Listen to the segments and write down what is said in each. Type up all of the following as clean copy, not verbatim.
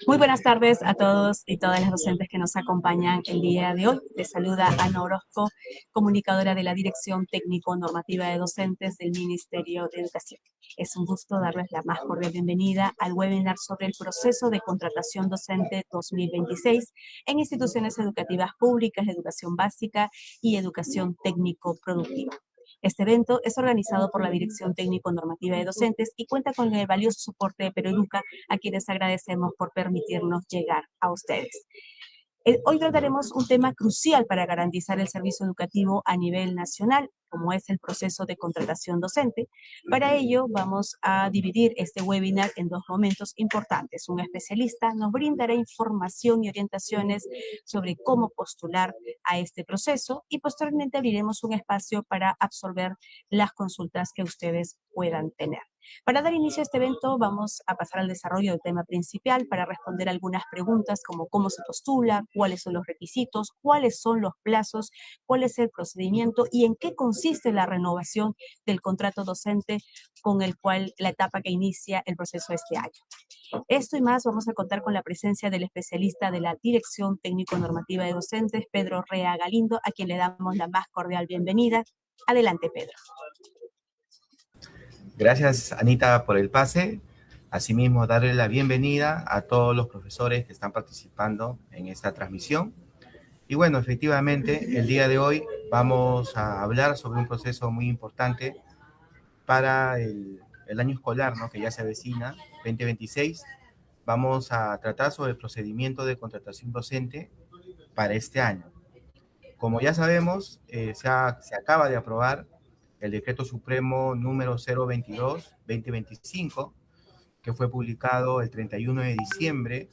Muy buenas tardes a todos y todas las docentes que nos acompañan el día de hoy. Les saluda Ana Orozco, comunicadora de la Dirección Técnico-Normativa de Docentes del Ministerio de Educación. Es un gusto darles la más cordial bienvenida al webinar sobre el proceso de contratación docente 2026 en instituciones educativas públicas, educación básica y educación técnico-productiva. Este evento es organizado por la Dirección Técnico-Normativa de Docentes y cuenta con el valioso soporte de Peroeduca, a quienes agradecemos por permitirnos llegar a ustedes. Hoy trataremos un tema crucial para garantizar el servicio educativo a nivel nacional, como es el proceso de contratación docente. Para ello, vamos a dividir este webinar en dos momentos importantes. Un especialista nos brindará información y orientaciones sobre cómo postular a este proceso y posteriormente abriremos un espacio para absorber las consultas que ustedes puedan tener. Para dar inicio a este evento vamos a pasar al desarrollo del tema principal para responder algunas preguntas como cómo se postula, cuáles son los requisitos, cuáles son los plazos, cuál es el procedimiento y en qué consiste la renovación del contrato docente con el cual la etapa que inicia el proceso este año. Esto y más vamos a contar con la presencia del especialista de la Dirección Técnico-Normativa de Docentes, Pedro Rea Galindo, a quien le damos la más cordial bienvenida. Adelante, Pedro. Gracias, Anita, por el pase. Asimismo, darle la bienvenida a todos los profesores que están participando en esta transmisión. Y bueno, efectivamente, el día de hoy vamos a hablar sobre un proceso muy importante para el año escolar, ¿no?, que ya se avecina, 2026. Vamos a tratar sobre el procedimiento de contratación docente para este año. Como ya sabemos, se acaba de aprobar el Decreto Supremo número 022-2025, que fue publicado el 31 de diciembre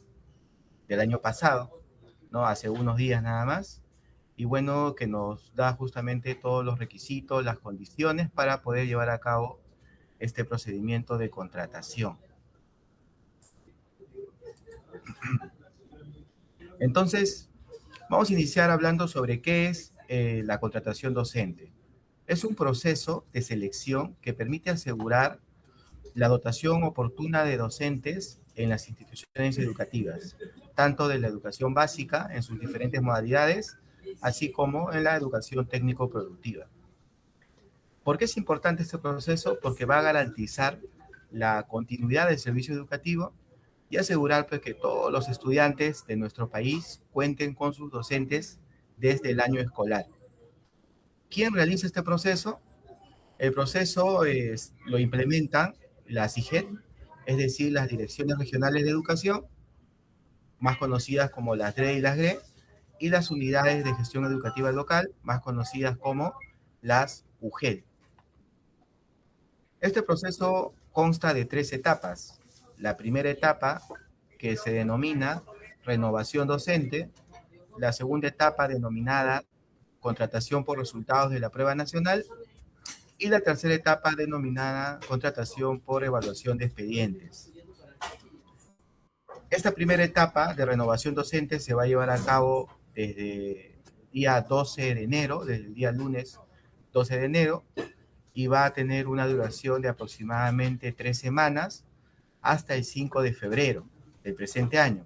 del año pasado, ¿no?, hace unos días nada más, y bueno, que nos da justamente todos los requisitos, las condiciones para poder llevar a cabo este procedimiento de contratación. Entonces, vamos a iniciar hablando sobre qué es la contratación docente. Es un proceso de selección que permite asegurar la dotación oportuna de docentes en las instituciones educativas, tanto de la educación básica en sus diferentes modalidades, así como en la educación técnico-productiva. ¿Por qué es importante este proceso? Porque va a garantizar la continuidad del servicio educativo y asegurar pues, que todos los estudiantes de nuestro país cuenten con sus docentes desde el año escolar. ¿Quién realiza este proceso? El proceso lo implementan las IGED, es decir, las Direcciones Regionales de Educación, más conocidas como las DRE y las GRE, y las Unidades de Gestión Educativa Local, más conocidas como las UGEL. Este proceso consta de 3 etapas. La primera etapa, que se denomina renovación docente, la segunda etapa denominada contratación por resultados de la prueba nacional, y la tercera etapa denominada contratación por evaluación de expedientes. Esta primera etapa de renovación docente se va a llevar a cabo desde el día 12 de enero, desde el día lunes 12 de enero, y va a tener una duración de aproximadamente 3 semanas hasta el 5 de febrero del presente año.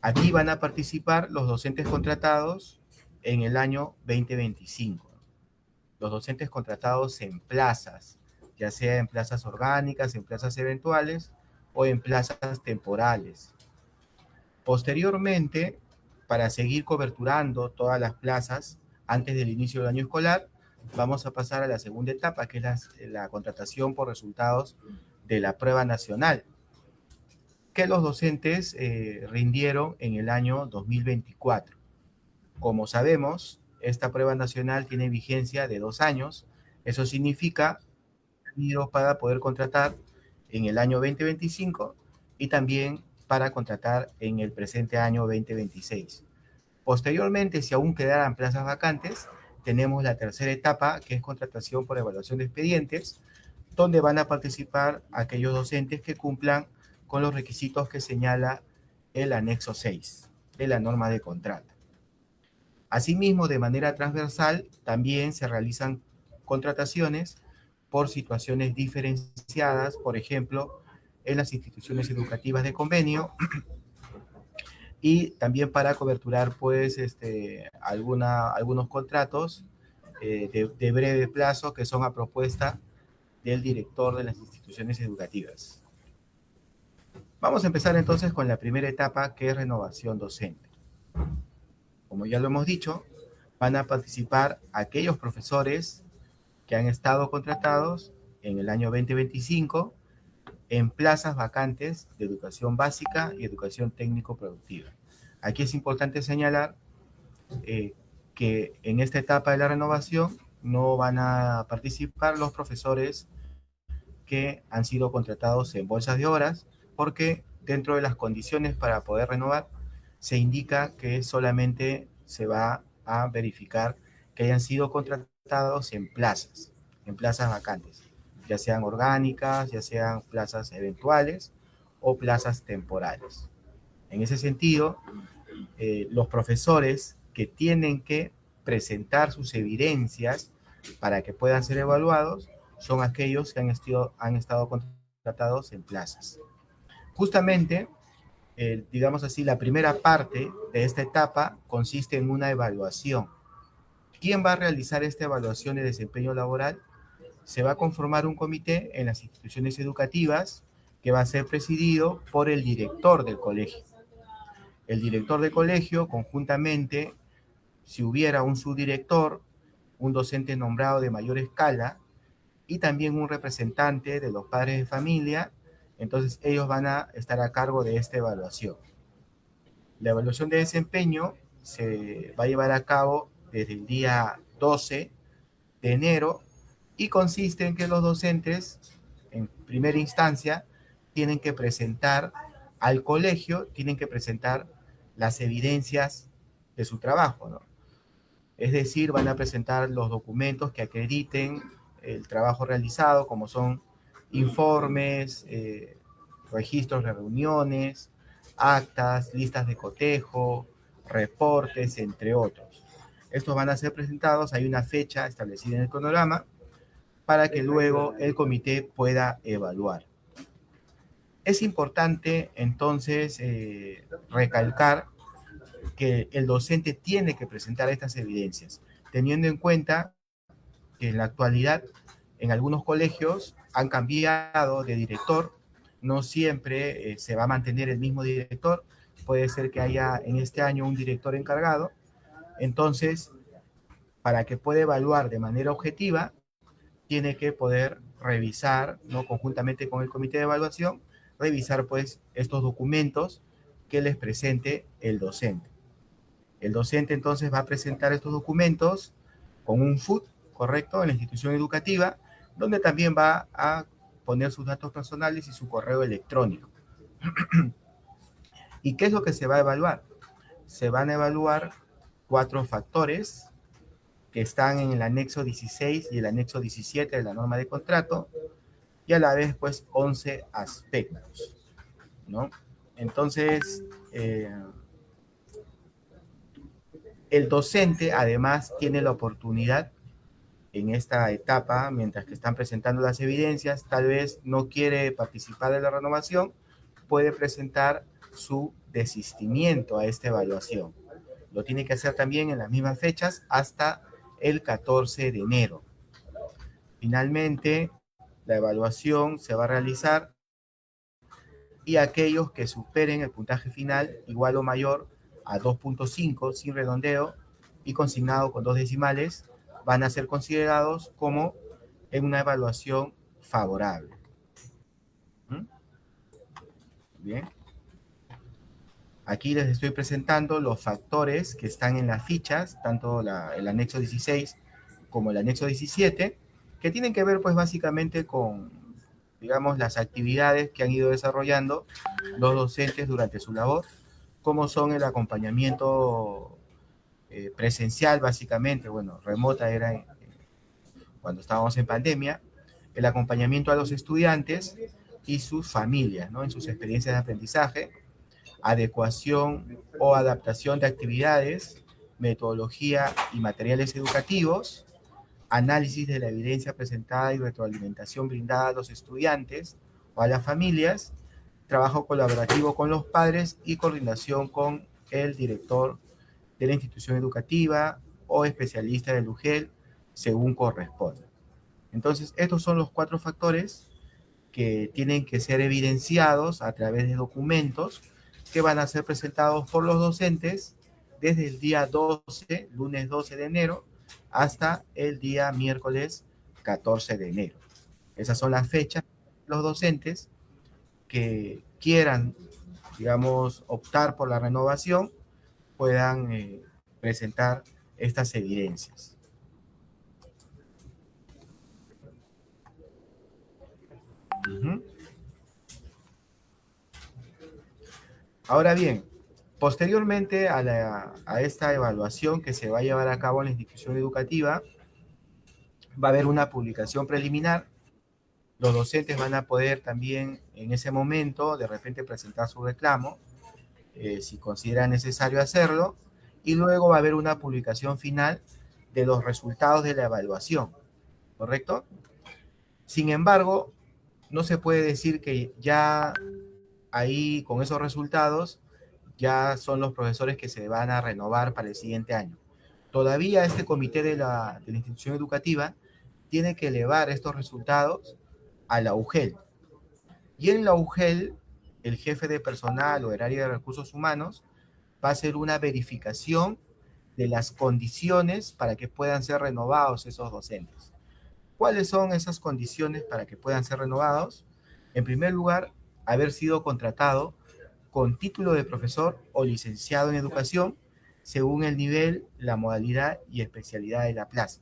Aquí van a participar los docentes contratados en el año 2025. Los docentes contratados en plazas, ya sea en plazas orgánicas, en plazas eventuales o en plazas temporales. Posteriormente, para seguir coberturando todas las plazas antes del inicio del año escolar, vamos a pasar a la segunda etapa, que es la contratación por resultados de la prueba nacional, que los docentes rindieron en el año 2024. Como sabemos, esta prueba nacional tiene vigencia de 2 años. Eso significa para poder contratar en el año 2025 y también para contratar en el presente año 2026. Posteriormente, si aún quedaran plazas vacantes, tenemos la tercera etapa, que es contratación por evaluación de expedientes, donde van a participar aquellos docentes que cumplan con los requisitos que señala el anexo 6 de la norma de contrato. Asimismo, de manera transversal, también se realizan contrataciones por situaciones diferenciadas, por ejemplo, en las instituciones educativas de convenio y también para coberturar pues algunos contratos de breve plazo que son a propuesta del director de las instituciones educativas. Vamos a empezar entonces con la primera etapa, que es renovación docente. Como ya lo hemos dicho, van a participar aquellos profesores que han estado contratados en el año 2025 en plazas vacantes de educación básica y educación técnico-productiva. Aquí es importante señalar que en esta etapa de la renovación no van a participar los profesores que han sido contratados en bolsas de horas, porque dentro de las condiciones para poder renovar se indica que solamente se va a verificar que hayan sido contratados en plazas vacantes, ya sean orgánicas, ya sean plazas eventuales o plazas temporales. En ese sentido, los profesores que tienen que presentar sus evidencias para que puedan ser evaluados son aquellos que han estado contratados en plazas. Justamente, digamos así, la primera parte de esta etapa consiste en una evaluación. ¿Quién va a realizar esta evaluación de desempeño laboral? Se va a conformar un comité en las instituciones educativas que va a ser presidido por el director del colegio. El director del colegio, conjuntamente, si hubiera un subdirector, un docente nombrado de mayor escala y también un representante de los padres de familia, entonces ellos van a estar a cargo de esta evaluación. La evaluación de desempeño se va a llevar a cabo desde el día 12 de enero y consiste en que los docentes, en primera instancia, tienen que presentar al colegio, tienen que presentar las evidencias de su trabajo, ¿no? Es decir, van a presentar los documentos que acrediten el trabajo realizado, como son informes, registros de reuniones, actas, listas de cotejo, reportes, entre otros. Estos van a ser presentados, hay una fecha establecida en el cronograma para que luego el comité pueda evaluar. Es importante entonces recalcar que el docente tiene que presentar estas evidencias, teniendo en cuenta que en la actualidad en algunos colegios han cambiado de director, no siempre se va a mantener el mismo director, puede ser que haya en este año un director encargado, entonces para que pueda evaluar de manera objetiva, tiene que poder revisar, ¿no? Conjuntamente con el comité de evaluación, revisar pues estos documentos que les presente el docente. El docente entonces va a presentar estos documentos con un FUT, correcto, en la institución educativa, donde también va a poner sus datos personales y su correo electrónico. ¿Y qué es lo que se va a evaluar? Se van a evaluar 4 factores que están en el anexo 16 y el anexo 17 de la norma de contrato, y a la vez pues 11 aspectos, ¿no? Entonces, el docente además tiene la oportunidad en esta etapa, mientras que están presentando las evidencias, tal vez no quiere participar de la renovación, puede presentar su desistimiento a esta evaluación. Lo tiene que hacer también en las mismas fechas hasta el 14 de enero. Finalmente, la evaluación se va a realizar y aquellos que superen el puntaje final igual o mayor a 2.5 sin redondeo y consignado con 2 decimales van a ser considerados como en una evaluación favorable. Bien. Aquí les estoy presentando los factores que están en las fichas, tanto el anexo 16 como el anexo 17, que tienen que ver pues básicamente con, digamos, las actividades que han ido desarrollando los docentes durante su labor, como son el acompañamiento presencial básicamente, bueno, remota era cuando estábamos en pandemia, el acompañamiento a los estudiantes y sus familias, ¿no? En sus experiencias de aprendizaje, adecuación o adaptación de actividades, metodología y materiales educativos, análisis de la evidencia presentada y retroalimentación brindada a los estudiantes o a las familias, trabajo colaborativo con los padres y coordinación con el director de la institución educativa o especialista del UGEL, según corresponda. Entonces, estos son los 4 factores que tienen que ser evidenciados a través de documentos que van a ser presentados por los docentes desde el día 12, lunes 12 de enero, hasta el día miércoles 14 de enero. Esas son las fechas de los docentes que quieran, digamos, optar por la renovación, puedan presentar estas evidencias. Ahora bien, posteriormente a esta evaluación que se va a llevar a cabo en la institución educativa, va a haber una publicación preliminar. Los docentes van a poder también en ese momento de repente presentar su reclamo, si consideran necesario hacerlo, y luego va a haber una publicación final de los resultados de la evaluación, ¿correcto? Sin embargo, no se puede decir que ya ahí con esos resultados ya son los profesores que se van a renovar para el siguiente año. Todavía este comité de la institución educativa tiene que elevar estos resultados a la UGEL. Y en la UGEL, el jefe de personal o el área de recursos humanos va a hacer una verificación de las condiciones para que puedan ser renovados esos docentes. ¿Cuáles son esas condiciones para que puedan ser renovados? En primer lugar, haber sido contratado con título de profesor o licenciado en educación, según el nivel, la modalidad y especialidad de la plaza.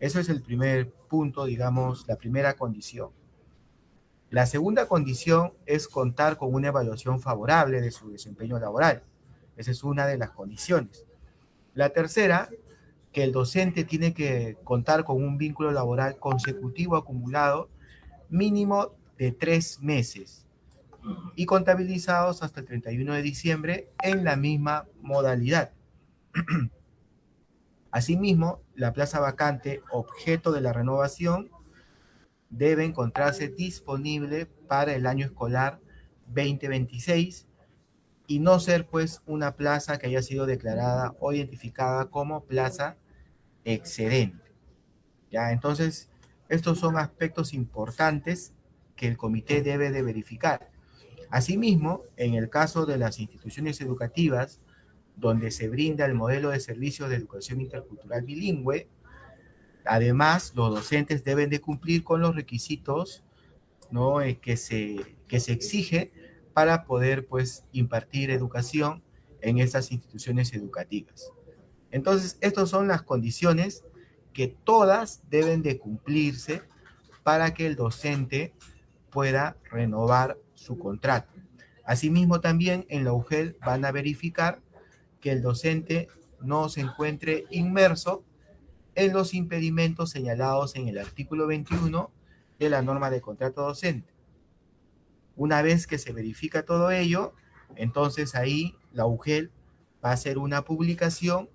Eso es el primer punto, digamos, la primera condición. La segunda condición es contar con una evaluación favorable de su desempeño laboral. Esa es una de las condiciones. La tercera, que el docente tiene que contar con un vínculo laboral consecutivo acumulado mínimo de 3 meses y contabilizados hasta el 31 de diciembre en la misma modalidad. Asimismo, la plaza vacante objeto de la renovación debe encontrarse disponible para el año escolar 2026 y no ser pues una plaza que haya sido declarada o identificada como plaza excedente. ¿Ya? Entonces, estos son aspectos importantes que el comité debe de verificar. Asimismo, en el caso de las instituciones educativas donde se brinda el modelo de servicios de educación intercultural bilingüe, además, los docentes deben de cumplir con los requisitos, ¿no? que se exige para poder pues, impartir educación en estas instituciones educativas. Entonces, estas son las condiciones que todas deben de cumplirse para que el docente pueda renovar su contrato. Asimismo, también en la UGEL van a verificar que el docente no se encuentre inmerso en los impedimentos señalados en el artículo 21 de la norma de contrato docente. Una vez que se verifica todo ello, entonces ahí la UGEL va a hacer una publicación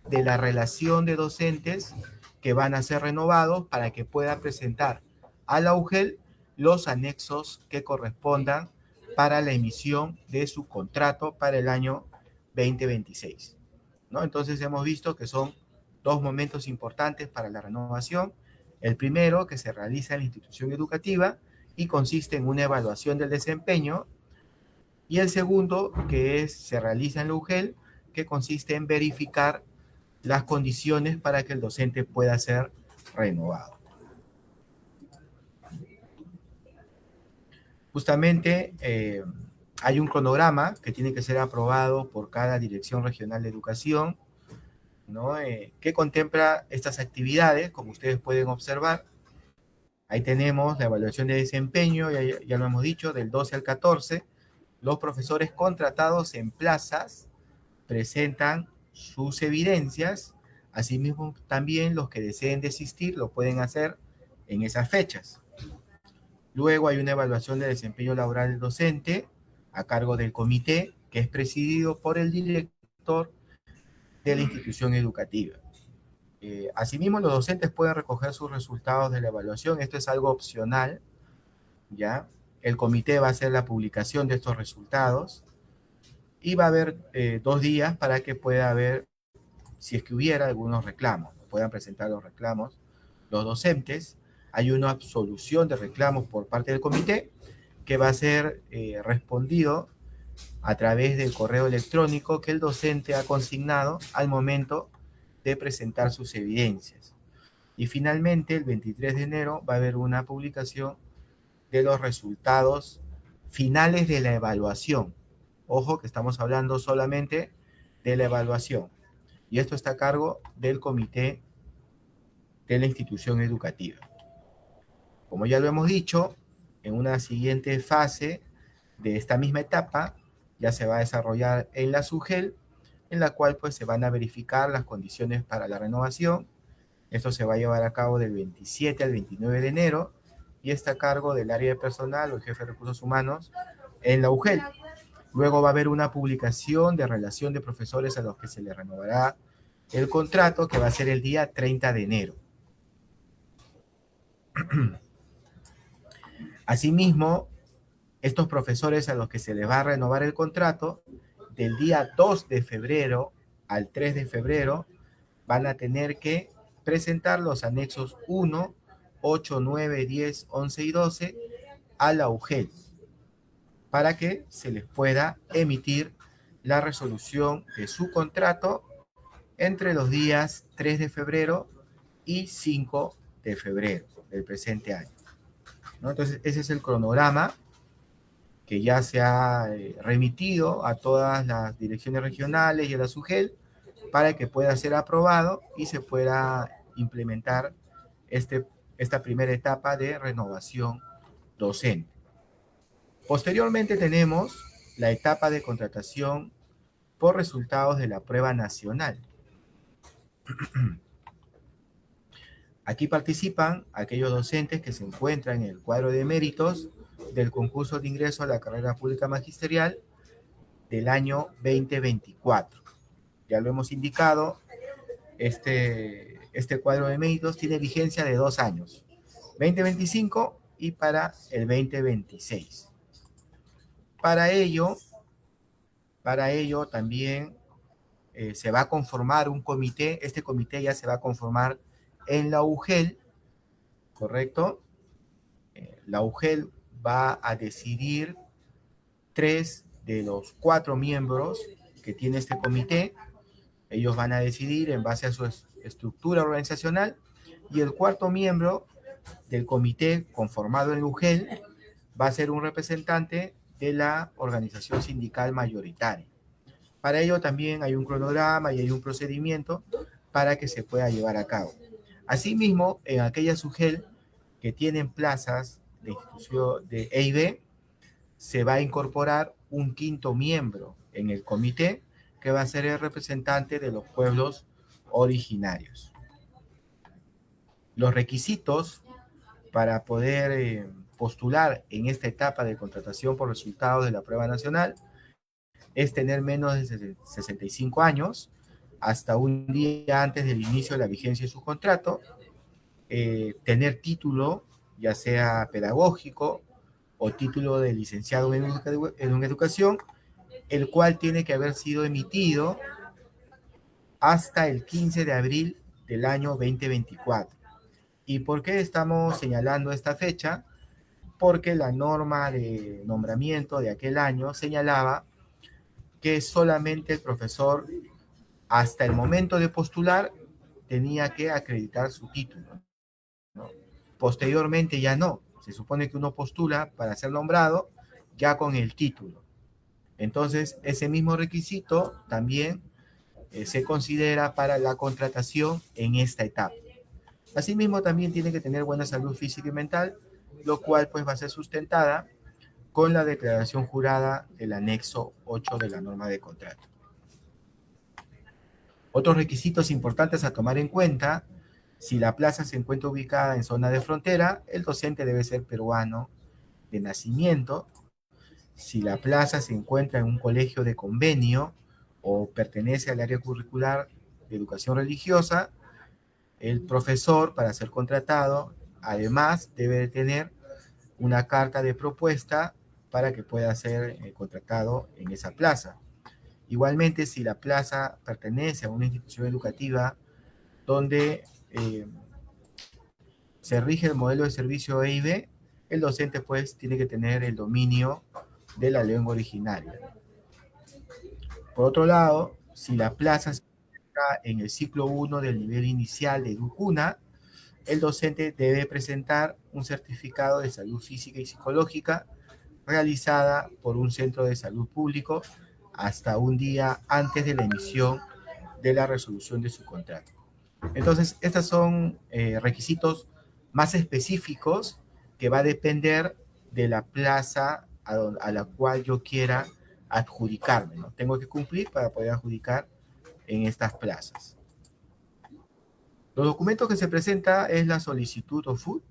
de la relación de docentes que van a ser renovados para que puedan presentar a la UGEL los anexos que correspondan para la emisión de su contrato para el año 2026. ¿No? Entonces hemos visto que son 2 momentos importantes para la renovación. El primero, que se realiza en la institución educativa y consiste en una evaluación del desempeño. Y el segundo, que se realiza en la UGEL, que consiste en verificar las condiciones para que el docente pueda ser renovado. Justamente hay un cronograma que tiene que ser aprobado por cada Dirección Regional de Educación, ¿no? Que contempla estas actividades, como ustedes pueden observar. Ahí tenemos la evaluación de desempeño, ya lo hemos dicho, del 12 al 14. Los profesores contratados en plazas presentan sus evidencias. Asimismo, también los que deseen desistir lo pueden hacer en esas fechas. Luego hay una evaluación de desempeño laboral del docente a cargo del comité, que es presidido por el director de la institución educativa. Asimismo, los docentes pueden recoger sus resultados de la evaluación. Esto es algo opcional, ¿ya? el comité va a hacer la publicación de estos resultados y va a haber 2 días para que pueda haber, si es que hubiera algunos reclamos, puedan presentar los reclamos los docentes. Hay una absolución de reclamos por parte del comité que va a ser respondido a través del correo electrónico que el docente ha consignado al momento de presentar sus evidencias. Y finalmente, el 23 de enero va a haber una publicación de los resultados finales de la evaluación. Ojo que estamos hablando solamente de la evaluación. Y esto está a cargo del comité de la institución educativa. Como ya lo hemos dicho, en una siguiente fase de esta misma etapa, ya se va a desarrollar en la SUGEL, en la cual pues se van a verificar las condiciones para la renovación. Esto se va a llevar a cabo del 27 al 29 de enero y está a cargo del área de personal o el jefe de recursos humanos en la UGEL. Luego va a haber una publicación de relación de profesores a los que se les renovará el contrato, que va a ser el día 30 de enero. Asimismo, estos profesores a los que se les va a renovar el contrato, del día 2 de febrero al 3 de febrero, van a tener que presentar los anexos 1, 8, 9, 10, 11 y 12 a la UGEL para que se les pueda emitir la resolución de su contrato entre los días 3 de febrero y 5 de febrero del presente año, ¿no? Entonces, ese es el cronograma que ya se ha remitido a todas las direcciones regionales y a la SUGEL para que pueda ser aprobado y se pueda implementar esta primera etapa de renovación docente. Posteriormente tenemos la etapa de contratación por resultados de la prueba nacional. Aquí participan aquellos docentes que se encuentran en el cuadro de méritos del concurso de ingreso a la carrera pública magisterial del año 2024. Ya lo hemos indicado, este cuadro de méritos tiene vigencia de 2 años, 2025 y para el 2026. Para ello también se va a conformar un comité. Este comité ya se va a conformar en la UGEL, ¿correcto? La UGEL va a decidir 3 de los 4 miembros que tiene este comité. Ellos van a decidir en base a su estructura organizacional, y el 4.º miembro del comité conformado en la UGEL va a ser un representante de la organización sindical mayoritaria. Para ello también hay un cronograma y hay un procedimiento para que se pueda llevar a cabo. Asimismo, en aquellas SUGEL que tienen plazas de institución de EIB, se va a incorporar un 5.º miembro en el comité, que va a ser el representante de los pueblos originarios. Los requisitos para poder postular en esta etapa de contratación por resultados de la prueba nacional es tener menos de 65 años, hasta un día antes del inicio de la vigencia de su contrato, tener título, ya sea pedagógico o título de licenciado en una educación, el cual tiene que haber sido emitido hasta el 15 de abril del año 2024. ¿Y por qué estamos señalando esta fecha? Porque la norma de nombramiento de aquel año señalaba que solamente el profesor, hasta el momento de postular, tenía que acreditar su título, ¿no? Posteriormente ya no. Se supone que uno postula para ser nombrado ya con el título. Entonces, ese mismo requisito también se considera para la contratación en esta etapa. Asimismo, también tiene que tener buena salud física y mental, lo cual pues va a ser sustentada con la declaración jurada del anexo 8 de la norma de contrato. Otros requisitos importantes a tomar en cuenta: si la plaza se encuentra ubicada en zona de frontera, el docente debe ser peruano de nacimiento. Si la plaza se encuentra en un colegio de convenio o pertenece al área curricular de educación religiosa, el profesor, para ser contratado, además debe de tener una carta de propuesta para que pueda ser contratado en esa plaza. Igualmente, si la plaza pertenece a una institución educativa donde se rige el modelo de servicio EIB, el docente pues tiene que tener el dominio de la lengua originaria. Por otro lado, si la plaza se encuentra en el ciclo 1 del nivel inicial de EduCuna, el docente debe presentar un certificado de salud física y psicológica realizada por un centro de salud público hasta un día antes de la emisión de la resolución de su contrato. Entonces, estos son requisitos más específicos que va a depender de la plaza a la cual yo quiera adjudicarme, ¿no? Tengo que cumplir para poder adjudicar en estas plazas. Los documentos que se presenta es la solicitud o FUD.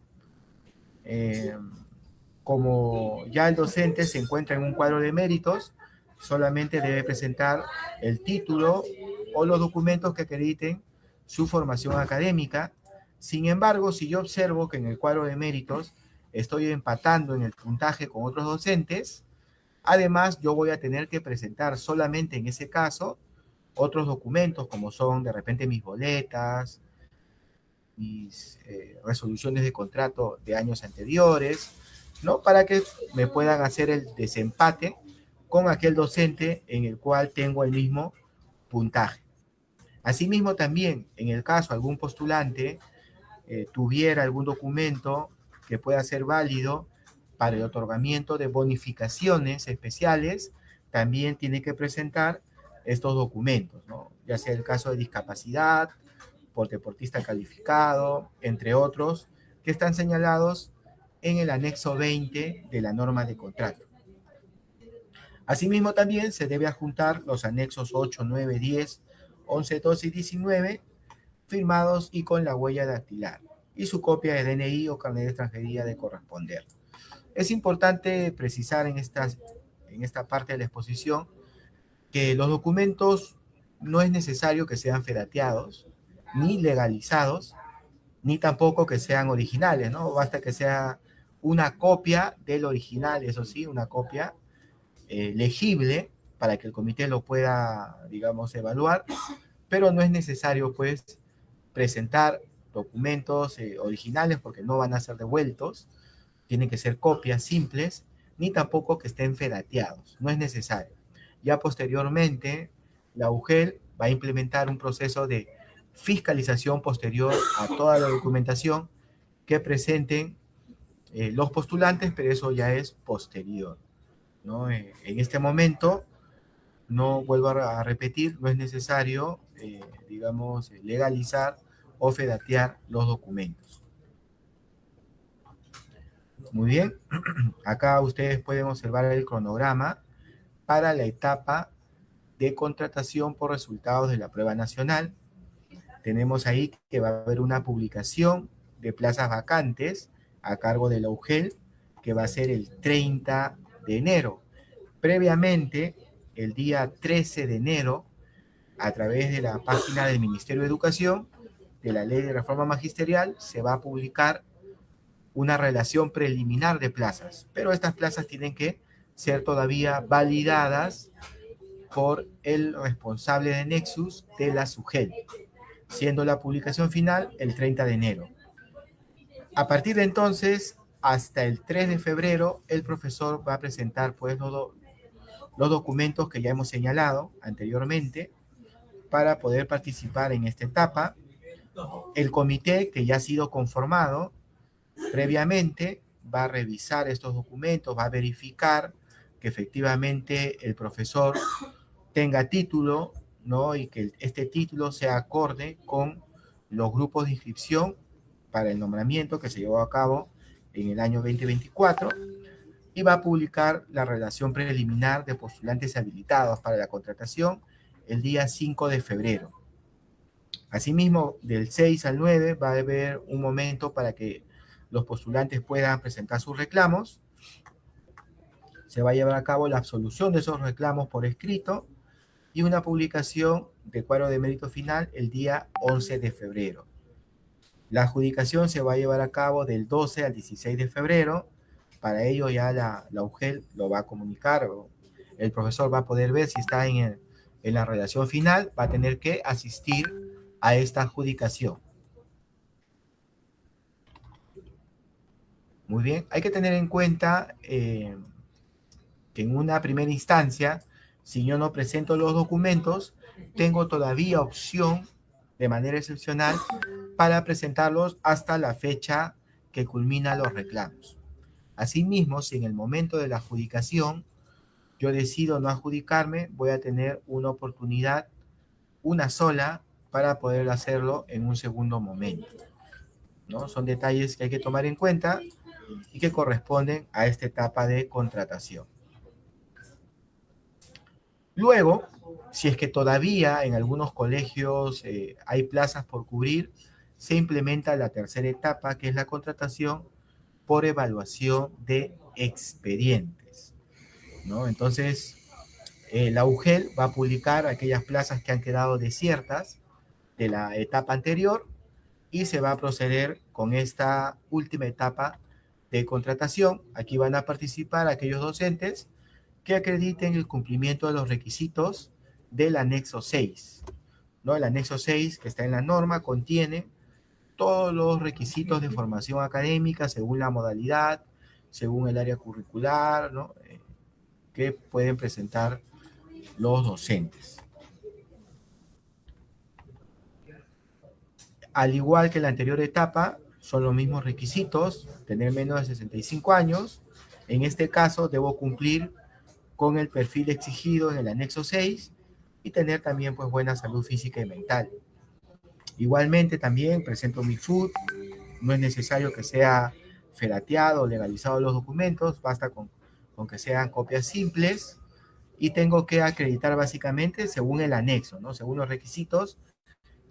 Como ya el docente se encuentra en un cuadro de méritos, solamente debe presentar el título o los documentos que acrediten su formación académica. Sin embargo, si yo observo que en el cuadro de méritos estoy empatando en el puntaje con otros docentes, además yo voy a tener que presentar solamente en ese caso otros documentos como son de repente mis boletas, mis resoluciones de contrato de años anteriores, ¿no? Para que me puedan hacer el desempate con aquel docente en el cual tengo el mismo puntaje. Asimismo, también, en el caso algún postulante tuviera algún documento que pueda ser válido para el otorgamiento de bonificaciones especiales, también tiene que presentar estos documentos, ¿no? Ya sea el caso de discapacidad, por deportista calificado, entre otros, que están señalados en el anexo 20 de la norma de contrato. Asimismo, también se debe adjuntar los anexos 8, 9, 10, 11, 12 y 19, firmados y con la huella dactilar, y su copia de DNI o carnet de extranjería de corresponder. Es importante precisar en esta parte de la exposición que los documentos no es necesario que sean ferateados, ni legalizados, ni tampoco que sean originales, ¿no? Basta que sea una copia del original, eso sí, una copia legible para que el comité lo pueda, digamos, evaluar, pero no es necesario, pues, presentar documentos originales porque no van a ser devueltos, tienen que ser copias simples, ni tampoco que estén ferateados, no es necesario. Ya posteriormente, la UGEL va a implementar un proceso de fiscalización posterior a toda la documentación que presenten los postulantes, pero eso ya es posterior, ¿no? En este momento, no vuelvo a repetir, no es necesario, digamos, legalizar o fedatear los documentos. Muy bien, acá ustedes pueden observar el cronograma para la etapa de contratación por resultados de la prueba nacional. Tenemos ahí que va a haber una publicación de plazas vacantes a cargo de la UGEL, que va a ser el 30 de enero. Previamente, el día 13 de enero, a través de la página del Ministerio de Educación, de la Ley de Reforma Magisterial, se va a publicar una relación preliminar de plazas, pero estas plazas tienen que ser todavía validadas por el responsable de Nexus de la SUGEL, siendo la publicación final el 30 de enero. A partir de entonces, hasta el 3 de febrero, el profesor va a presentar pues los documentos que ya hemos señalado anteriormente para poder participar en esta etapa. El comité que ya ha sido conformado previamente va a revisar estos documentos, va a verificar que efectivamente el profesor tenga título, ¿no? Y que este título sea acorde con los grupos de inscripción para el nombramiento que se llevó a cabo en el año 2024 y va a publicar la relación preliminar de postulantes habilitados para la contratación el día 5 de febrero. Asimismo, del 6 al 9 va a haber un momento para que los postulantes puedan presentar sus reclamos. Se va a llevar a cabo la absolución de esos reclamos por escrito y una publicación de cuadro de mérito final el día 11 de febrero. La adjudicación se va a llevar a cabo del 12 al 16 de febrero para ello ya la UGEL lo va a comunicar, o el profesor va a poder ver si está en la redacción final, va a tener que asistir a esta adjudicación. Muy bien, hay que tener en cuenta que en una primera instancia, si yo no presento los documentos, tengo todavía opción de manera excepcional para presentarlos hasta la fecha que culmina los reclamos. Asimismo, si en el momento de la adjudicación yo decido no adjudicarme, voy a tener una oportunidad, una sola, para poder hacerlo en un segundo momento, ¿no? Son detalles que hay que tomar en cuenta y que corresponden a esta etapa de contratación. Luego, si es que todavía en algunos colegios hay plazas por cubrir, se implementa la tercera etapa, que es la contratación por evaluación de expedientes, ¿no? Entonces, la UGEL va a publicar aquellas plazas que han quedado desiertas de la etapa anterior y se va a proceder con esta última etapa de contratación. Aquí van a participar aquellos docentes que acrediten el cumplimiento de los requisitos del anexo 6, ¿no? El anexo 6 que está en la norma contiene todos los requisitos de formación académica según la modalidad, según el área curricular, ¿no? Que pueden presentar los docentes. Al igual que la anterior etapa, son los mismos requisitos, tener menos de 65 años. En este caso, debo cumplir con el perfil exigido en el anexo 6 y tener también pues buena salud física y mental. Igualmente también presento mi FUT, no es necesario que sea ferateado o legalizado los documentos, basta con que sean copias simples y tengo que acreditar básicamente según el anexo, ¿no? Según los requisitos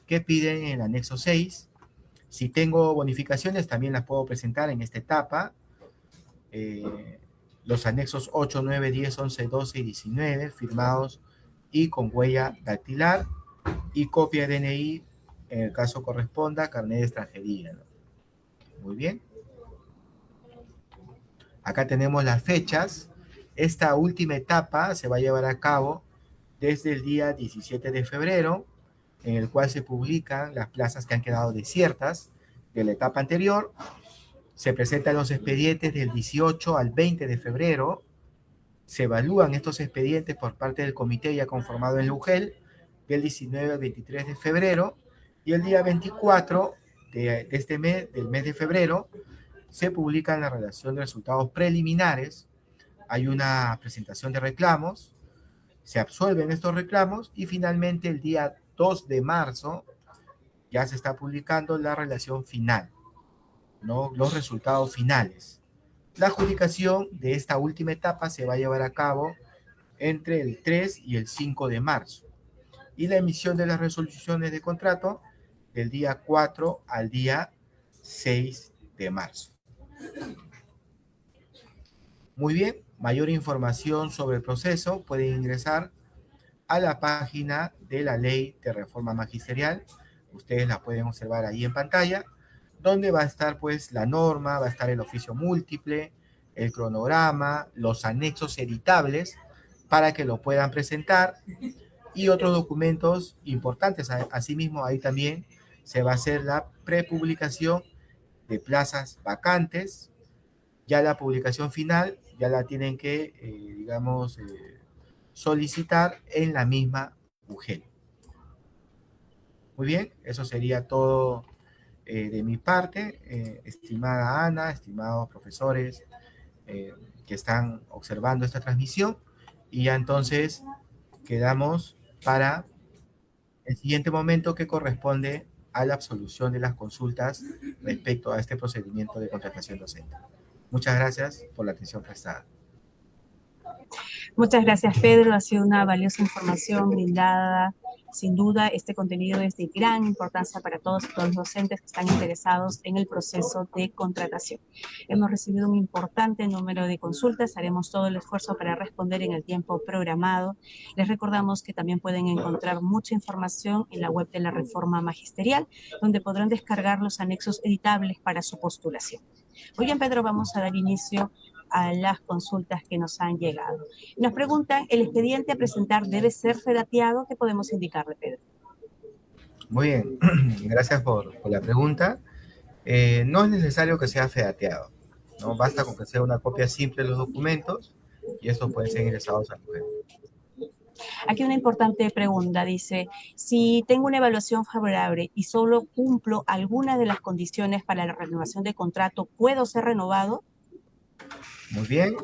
que piden en el anexo 6. Si tengo bonificaciones también las puedo presentar en esta etapa. Los anexos 8, 9, 10, 11, 12 y 19 firmados y con huella dactilar y copia de DNI en el caso corresponda, carnet de extranjería, ¿no? Muy bien. Acá tenemos las fechas. Esta última etapa se va a llevar a cabo desde el día 17 de febrero, en el cual se publican las plazas que han quedado desiertas de la etapa anterior. Se presentan los expedientes del 18 al 20 de febrero. Se evalúan estos expedientes por parte del comité ya conformado en la UGEL del 19 al 23 de febrero. Y el día 24 de este mes, del mes de febrero, se publica la redacción de resultados preliminares. Hay una presentación de reclamos, se absuelven estos reclamos y finalmente el día 2 de marzo ya se está publicando la relación final, ¿no? Los resultados finales. La adjudicación de esta última etapa se va a llevar a cabo entre el 3 y el 5 de marzo y la emisión de las resoluciones de contrato del día 4 al día 6 de marzo. Muy bien, mayor información sobre el proceso pueden ingresar a la página de la Ley de Reforma Magisterial. Ustedes la pueden observar ahí en pantalla, donde va a estar pues la norma, va a estar el oficio múltiple, el cronograma, los anexos editables para que lo puedan presentar y otros documentos importantes. Asimismo, ahí también se va a hacer la prepublicación de plazas vacantes. Ya la publicación final ya la tienen que, solicitar en la misma UGEL. Muy bien, eso sería todo de mi parte. Estimada Ana, estimados profesores que están observando esta transmisión, y ya entonces quedamos para el siguiente momento que corresponde a la absolución de las consultas respecto a este procedimiento de contratación docente. Muchas gracias por la atención prestada. Muchas gracias, Pedro. Ha sido una valiosa información brindada. Sin duda, este contenido es de gran importancia para todos los docentes que están interesados en el proceso de contratación. Hemos recibido un importante número de consultas. Haremos todo el esfuerzo para responder en el tiempo programado. Les recordamos que también pueden encontrar mucha información en la web de la Reforma Magisterial, donde podrán descargar los anexos editables para su postulación. Muy bien, Pedro, vamos a dar inicio a las consultas que nos han llegado. Nos preguntan, ¿el expediente a presentar debe ser ferateado? ¿Qué podemos indicarle, Pedro? Muy bien, gracias por la pregunta. No es necesario que sea ferateado, ¿no? Basta con que sea una copia simple de los documentos y estos pueden ser ingresados al juez. Aquí una importante pregunta, dice, si tengo una evaluación favorable y solo cumplo algunas de las condiciones para la renovación de contrato, ¿puedo ser renovado? Muy bien,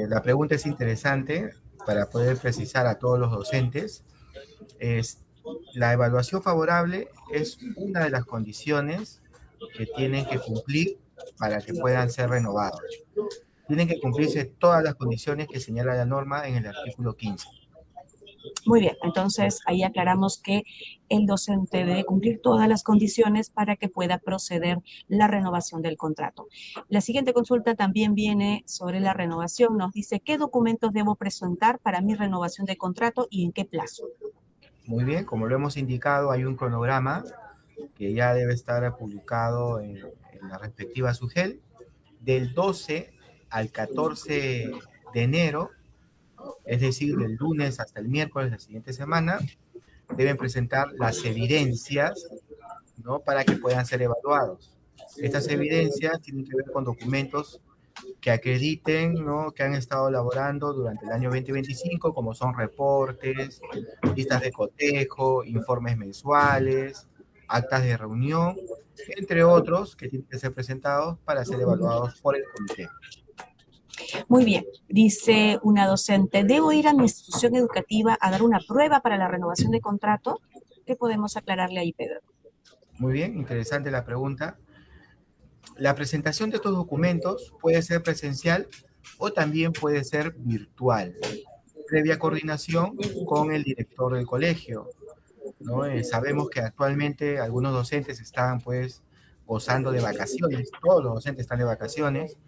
la pregunta es interesante para poder precisar a todos los docentes. La evaluación favorable es una de las condiciones que tienen que cumplir para que puedan ser renovados. Tienen que cumplirse todas las condiciones que señala la norma en el artículo 15. Muy bien, entonces ahí aclaramos que el docente debe cumplir todas las condiciones para que pueda proceder la renovación del contrato. La siguiente consulta también viene sobre la renovación. Nos dice, ¿qué documentos debo presentar para mi renovación de contrato y en qué plazo? Muy bien, como lo hemos indicado, hay un cronograma que ya debe estar publicado en la respectiva SUGEL. Del 12 al 14 de enero, es decir, del lunes hasta el miércoles de la siguiente semana, deben presentar las evidencias, ¿no? Para que puedan ser evaluados. Estas evidencias tienen que ver con documentos que acrediten, ¿no?, que han estado elaborando durante el año 2025, como son reportes, listas de cotejo, informes mensuales, actas de reunión, entre otros que tienen que ser presentados para ser evaluados por el comité. Muy bien, dice una docente, ¿debo ir a mi institución educativa a dar una prueba para la renovación de contrato? ¿Qué podemos aclararle ahí, Pedro? Muy bien, interesante la pregunta. La presentación de estos documentos puede ser presencial o también puede ser virtual, previa coordinación con el director del colegio, ¿no? Sabemos que actualmente algunos docentes están pues gozando de vacaciones, todos los docentes están de vacaciones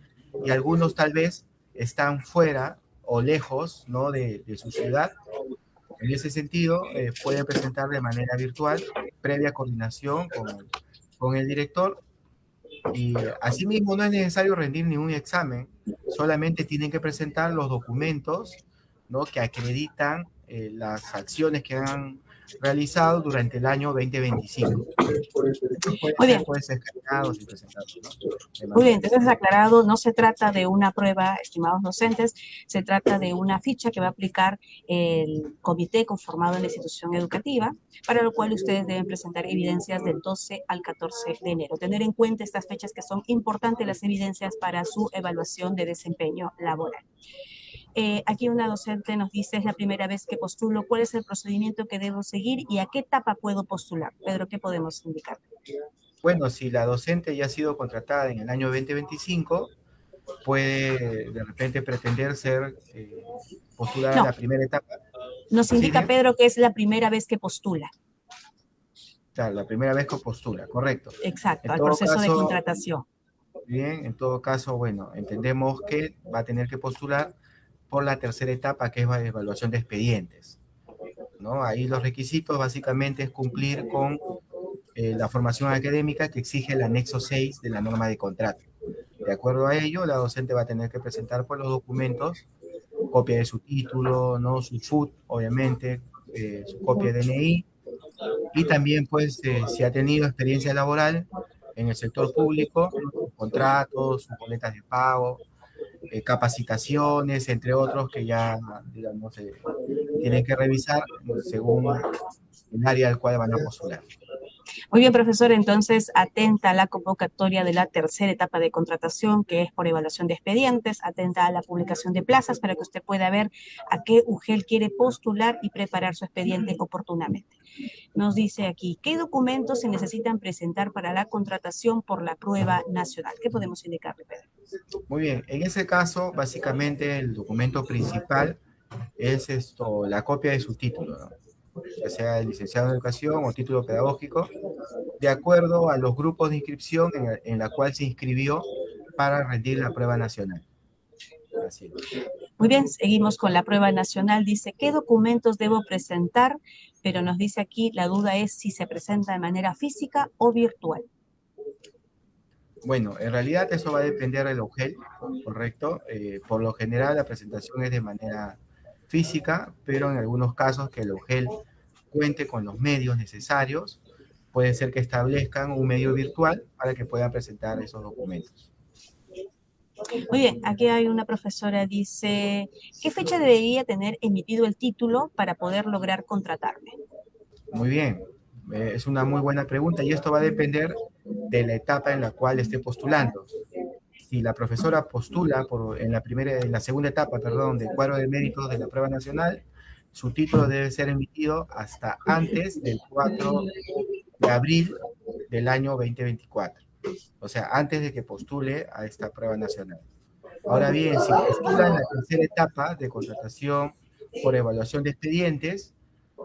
y algunos tal vez están fuera o lejos, ¿no?, de su ciudad. En ese sentido, pueden presentar de manera virtual, previa coordinación con el director. Y asimismo no es necesario rendir ningún examen, solamente tienen que presentar los documentos, ¿no?, que acreditan las acciones que han realizado durante el año 2025. Estos pueden Muy ser bien, pues escaneados y presentados, ¿no?, de muy bien, manera entonces virtual. aclarado, no se trata de una prueba, estimados docentes, se trata de una ficha que va a aplicar el comité conformado en la institución educativa, para lo cual ustedes deben presentar evidencias del 12 al 14 de enero. Tener en cuenta estas fechas que son importantes las evidencias para su evaluación de desempeño laboral. Aquí una docente nos dice, es la primera vez que postulo, ¿cuál es el procedimiento que debo seguir y a qué etapa puedo postular? Pedro, ¿qué podemos indicar? Bueno, si la docente ya ha sido contratada en el año 2025, puede de repente pretender ser postulada a No, la primera etapa. nos ¿Sí, indica bien? Pedro que es la primera vez que postula. Claro, la primera vez que postula, correcto. Exacto, En al todo proceso de caso, contratación. bien, en todo caso, bueno, entendemos que va a tener que postular por la tercera etapa, que es la evaluación de expedientes, ¿no? Ahí los requisitos básicamente es cumplir con la formación académica que exige el anexo 6 de la norma de contrato. De acuerdo a ello, la docente va a tener que presentar pues los documentos, copia de su título, ¿no?, su FUT, obviamente, su copia de DNI, y también pues si ha tenido experiencia laboral en el sector público, ¿no?, sus contratos, sus boletas de pago, capacitaciones, entre otros que ya, digamos, tienen que revisar según el área al cual van a postular. Muy bien, profesor, entonces atenta a la convocatoria de la tercera etapa de contratación, que es por evaluación de expedientes, atenta a la publicación de plazas para que usted pueda ver a qué UGEL quiere postular y preparar su expediente oportunamente. Nos dice aquí, ¿qué documentos se necesitan presentar para la contratación por la prueba nacional? ¿Qué podemos indicarle, Pedro? Muy bien, en ese caso, básicamente el documento principal es la copia de su título, ¿no?, ya sea el licenciado en educación o título pedagógico, de acuerdo a los grupos de inscripción en la cual se inscribió para rendir la prueba nacional. Así es. Muy bien, seguimos con la prueba nacional. Dice, ¿qué documentos debo presentar? Pero nos dice aquí, la duda es si se presenta de manera física o virtual. Bueno, en realidad eso va a depender del UGEL, ¿correcto? Por lo general la presentación es de manera física, pero en algunos casos que el UGEL cuente con los medios necesarios, puede ser que establezcan un medio virtual para que puedan presentar esos documentos. Muy bien, aquí hay una profesora, dice, ¿qué fecha debería tener emitido el título para poder lograr contratarme? Muy bien, es una muy buena pregunta y esto va a depender de la etapa en la cual esté postulando. Si la profesora postula en la segunda etapa, perdón, del cuadro de méritos de la prueba nacional, su título debe ser emitido hasta antes del 4 de abril del año 2024. O sea, antes de que postule a esta prueba nacional. Ahora bien, si postula en la tercera etapa de contratación por evaluación de expedientes,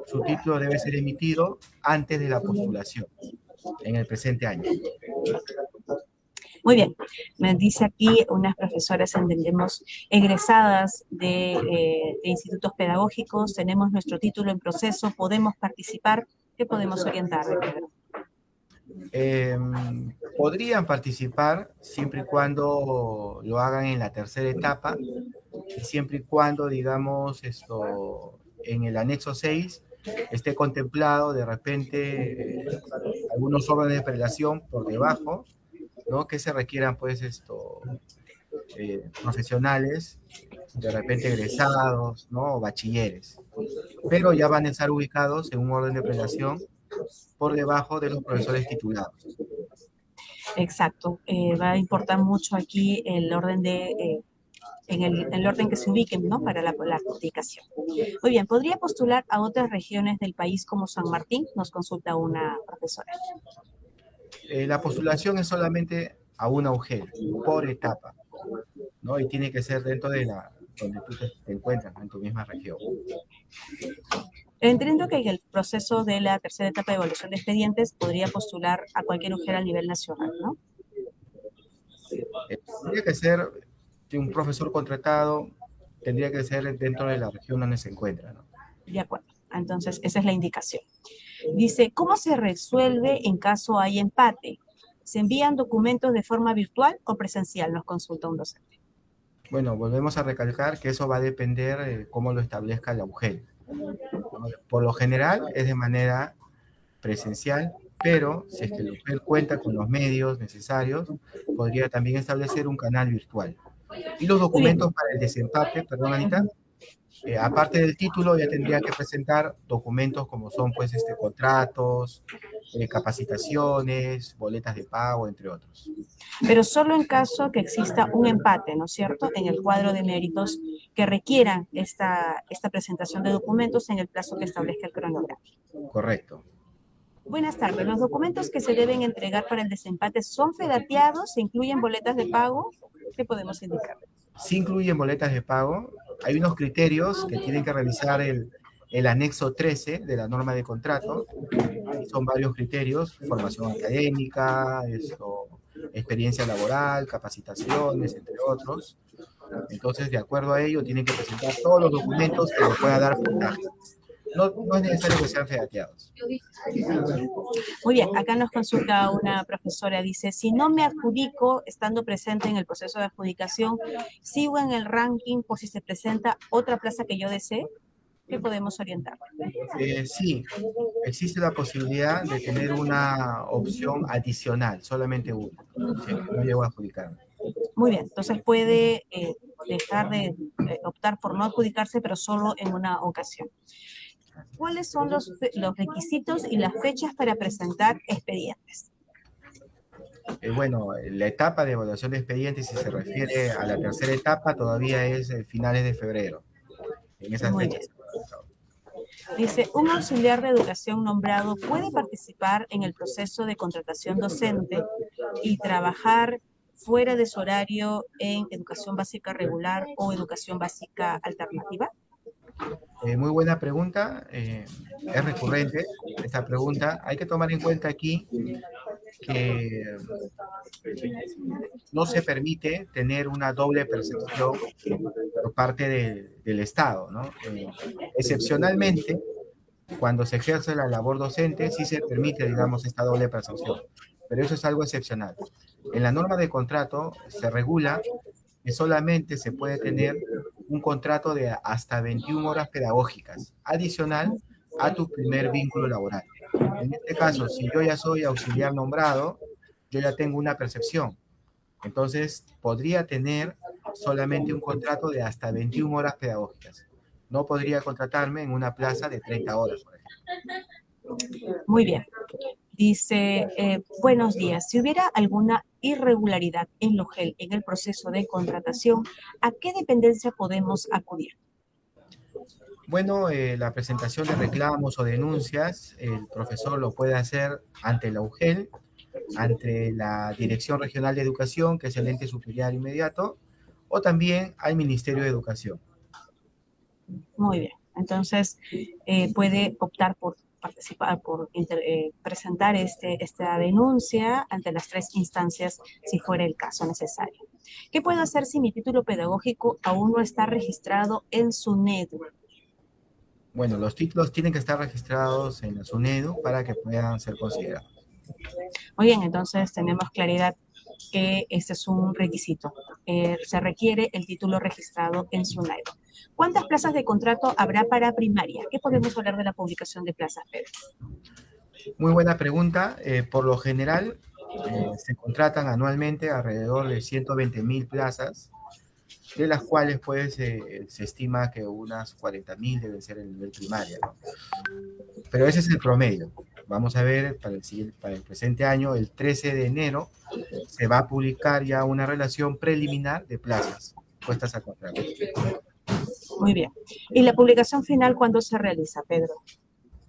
su título debe ser emitido antes de la postulación, en el presente año. Muy bien, me dice aquí unas profesoras, entendemos, egresadas de institutos pedagógicos, tenemos nuestro título en proceso, podemos participar, ¿qué podemos orientar, Pedro? Podrían participar siempre y cuando lo hagan en la tercera etapa, y siempre y cuando, digamos, en el anexo 6 esté contemplado de repente algunos órdenes de prelación por debajo, ¿no? Que se requieran, pues, profesionales, de repente egresados, ¿no? O bachilleres. Pero ya van a estar ubicados en un orden de prelación por debajo de los profesores titulados. Exacto, va a importar mucho aquí el orden en el orden que se ubiquen, ¿no? Para la adjudicación. Muy bien, ¿podría postular a otras regiones del país como San Martín? Nos consulta una profesora. La postulación es solamente a una UGEL, por etapa, ¿no? Y tiene que ser dentro de donde tú te encuentras, ¿no? En tu misma región. Entiendo que en el proceso de la tercera etapa de evaluación de expedientes podría postular a cualquier mujer a nivel nacional, ¿no? Tendría que ser de un profesor contratado, tendría que ser dentro de la región donde se encuentra, ¿no? De acuerdo. Entonces, esa es la indicación. Dice, ¿cómo se resuelve en caso hay empate? ¿Se envían documentos de forma virtual o presencial? Nos consulta un docente. Bueno, volvemos a recalcar que eso va a depender de cómo lo establezca la UGEL, ¿no? Por lo general es de manera presencial, pero si es que la UGEL cuenta con los medios necesarios, podría también establecer un canal virtual. Y los documentos para el desempate, perdón, Anita, aparte del título ya tendría que presentar documentos como son pues contratos, capacitaciones, boletas de pago, entre otros. Pero solo en caso que exista un empate, ¿no es cierto?, en el cuadro de méritos que requieran esta presentación de documentos en el plazo que establezca el cronograma. Correcto. Buenas tardes. ¿Los documentos que se deben entregar para el desempate son fedateados? ¿Se incluyen boletas de pago? ¿Qué podemos indicar? Sí incluyen boletas de pago. Hay unos criterios que tienen que revisar el anexo 13 de la norma de contrato. Son varios criterios: formación académica, experiencia laboral, capacitaciones, entre otros. Entonces, de acuerdo a ello, tienen que presentar todos los documentos que les pueda dar puntaje. No es necesario que sean fedateados. Muy bien, acá nos consulta una profesora, dice, si no me adjudico estando presente en el proceso de adjudicación, ¿sigo en el ranking por si se presenta otra plaza que yo desee? ¿Qué podemos orientar? Sí, existe la posibilidad de tener una opción adicional, solamente una, si es que no llego a adjudicarme. Muy bien, entonces puede dejar de optar por no adjudicarse, pero solo en una ocasión. ¿Cuáles son los requisitos y las fechas para presentar expedientes? Bueno, la etapa de evaluación de expedientes, si se refiere a la tercera etapa, todavía es finales de febrero. En esas Muy fechas. Bien. Dice, ¿un auxiliar de educación nombrado puede participar en el proceso de contratación docente y trabajar fuera de su horario en educación básica regular o educación básica alternativa? Muy buena pregunta, es recurrente esta pregunta. Hay que tomar en cuenta aquí que no se permite tener una doble percepción por parte del Estado, ¿no? Excepcionalmente, cuando se ejerce la labor docente, sí se permite, digamos, esta doble percepción, pero eso es algo excepcional. En la norma de contrato se regula que solamente se puede tener un contrato de hasta 21 horas pedagógicas, adicional a tu primer vínculo laboral. En este caso, si yo ya soy auxiliar nombrado, yo ya tengo una percepción. Entonces, podría tener solamente un contrato de hasta 21 horas pedagógicas. No podría contratarme en una plaza de 30 horas, por ejemplo. Muy bien. Dice, buenos días. Si hubiera alguna irregularidad en Logel en el proceso de contratación, ¿a qué dependencia podemos acudir? Bueno, la presentación de reclamos o denuncias, el profesor lo puede hacer ante la UGEL, ante la Dirección Regional de Educación, que es el ente superior inmediato, o también al Ministerio de Educación. Muy bien. Entonces, puede optar por participar, por presentar esta denuncia ante las 3 instancias si fuera el caso necesario. ¿Qué puedo hacer si mi título pedagógico aún no está registrado en SUNEDU? Bueno, los títulos tienen que estar registrados en la SUNEDU para que puedan ser considerados. Muy bien, entonces tenemos claridad que este es un requisito. Se requiere el título registrado en SUNEDU. ¿Cuántas plazas de contrato habrá para primaria? ¿Qué podemos hablar de la publicación de plazas, Pedro? Muy buena pregunta. Por lo general, se contratan anualmente alrededor de 120.000 plazas, de las cuales pues se estima que unas 40.000 deben ser en nivel primaria, ¿no? Pero ese es el promedio. Vamos a ver, para el presente año, el 13 de enero, se va a publicar ya una relación preliminar de plazas puestas a contrato. Muy bien. ¿Y la publicación final cuándo se realiza, Pedro?